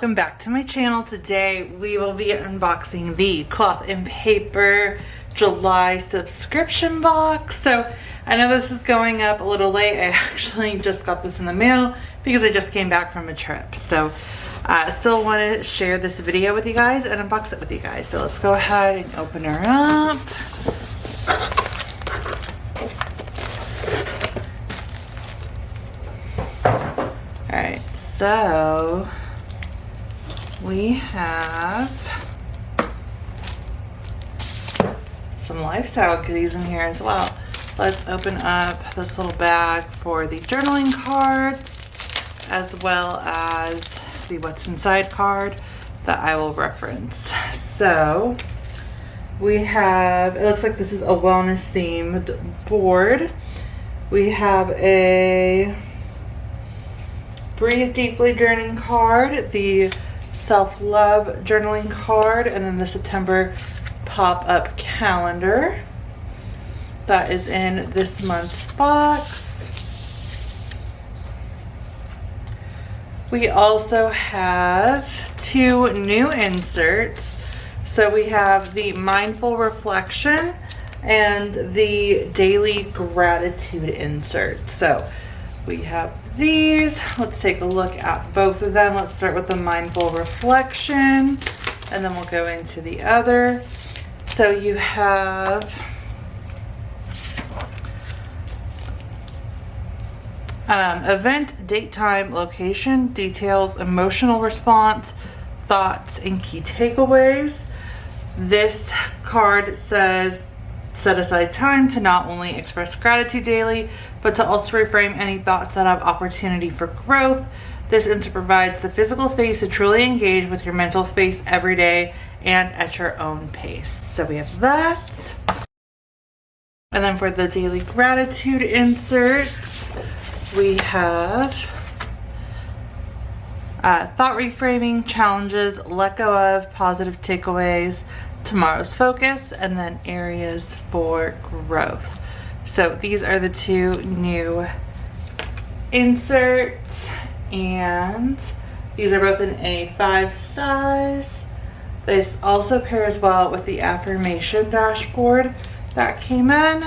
welcome back to my channel. Today we will be unboxing the Cloth and Paper July subscription box. So I know this is going up a little late. I actually just got this in the mail because I just came back from a trip. So I still want to share this video with you guys and unbox it with you guys. So let's go ahead and open her up. Alright, so we have some lifestyle goodies in here as well. Let's open up this little bag for the journaling cards, as well as the what's inside card that I will reference. So we have, it looks like this is a wellness themed board. We have a Breathe Deeply journaling card, the self-love journaling card, and then the September pop-up calendar that is in this month's box. We also have two new inserts. So we have the mindful reflection and the daily gratitude insert. So we have these. Let's take a look at both of them. Let's start with the mindful reflection and then we'll go into the other. So you have event, date, time, location, details, emotional response, thoughts, and key takeaways. This card says set aside time to not only express gratitude daily, but to also reframe any thoughts that have opportunity for growth. This insert provides the physical space to truly engage with your mental space every day and at your own pace. So we have that. And then for the daily gratitude inserts, we have thought reframing, challenges, let go of, positive takeaways, tomorrow's focus, and then areas for growth. So these are the two new inserts, and these are both in A5 size. This also pairs well with the affirmation dashboard that came in.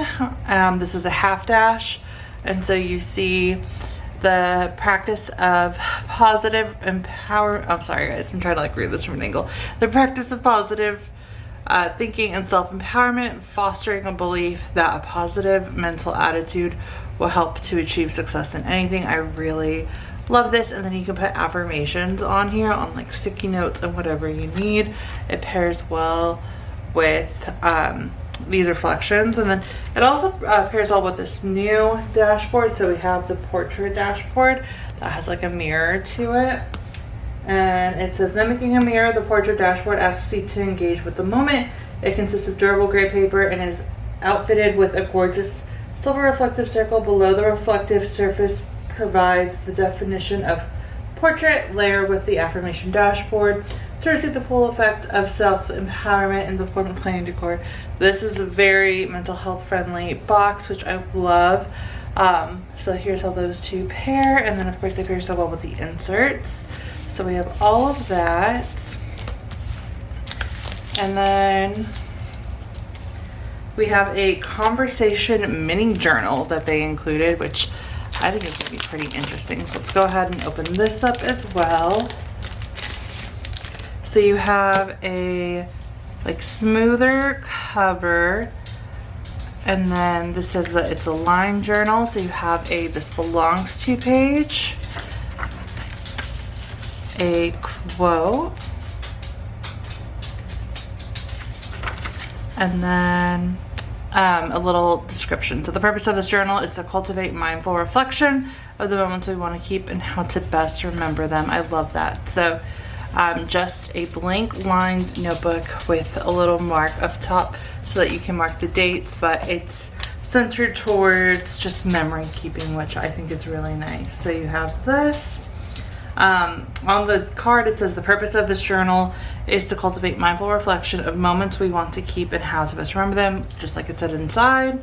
This is a half dash, and so you see the practice of positive empower. I'm sorry guys, I'm trying to read this from an angle. The practice of positive thinking and self-empowerment, fostering a belief that a positive mental attitude will help to achieve success in anything. I really love this. And then you can put affirmations on here on like sticky notes and whatever you need. It pairs well with these reflections, and then it also pairs well with this new dashboard. So we have the portrait dashboard that has like a mirror to it. And it says, mimicking a mirror, the portrait dashboard asks you to engage with the moment. It consists of durable gray paper and is outfitted with a gorgeous silver reflective circle. Below the reflective surface provides the definition of portrait layer with the affirmation dashboard to receive the full effect of self-empowerment in the form of planning decor. This is a very mental health friendly box, which I love. So here's how those two pair, and then of course they pair so well with the inserts. So we have all of that, and then we have a conversation mini journal that they included, which I think is going to be pretty interesting. So let's go ahead and open this up as well. So you have a smoother cover, and then this says that it's a line journal. So you have a this belongs to page, a quote, and then a little description. So the purpose of this journal is to cultivate mindful reflection of the moments we want to keep and how to best remember them. I love that. So just a blank lined notebook with a little mark up top so that you can mark the dates, but it's centered towards just memory keeping, which I think is really nice. So you have this. On the card it says the purpose of this journal is to cultivate mindful reflection of moments we want to keep and how to best remember them, just like it said inside.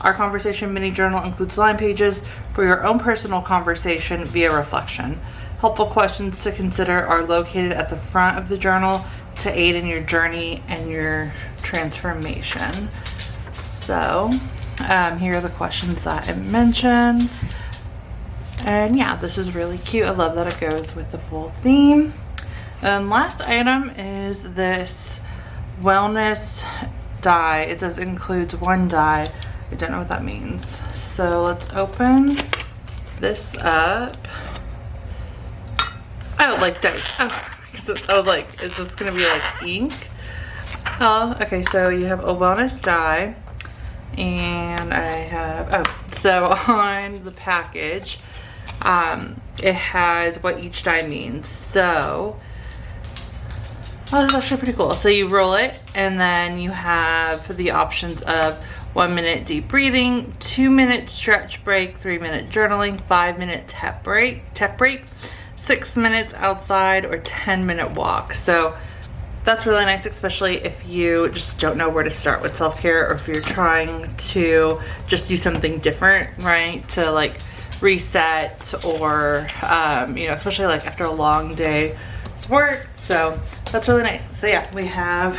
Our conversation mini journal includes line pages for your own personal conversation via reflection. Helpful questions to consider are located at the front of the journal to aid in your journey and your transformation. So here are the questions that it mentions. And yeah, this is really cute. I love that it goes with the full theme. Last item is this wellness die. It says includes 1 die. I don't know what that means. So let's open this up. Oh, like dice. Oh, I was like, is this gonna be like ink? Okay, so you have a wellness die, and I have, oh, so on the package, it has what each die means. So, oh, this is actually pretty cool. So you roll it, and then you have the options of 1 minute deep breathing, 2 minute stretch break, 3 minute journaling, 5 minute tech break, 6 minutes outside, or 10-minute walk. So that's really nice, especially if you just don't know where to start with self-care, or if you're trying to just do something different, right? To like reset, or you know, especially like after a long day's work. So that's really nice. So yeah, we have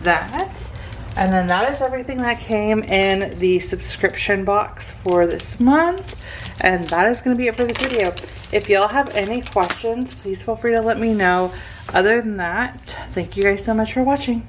that. And then that is everything that came in the subscription box for this month. And that is going to be it for this video. If y'all have any questions, please feel free to let me know. Other than that, thank you guys so much for watching.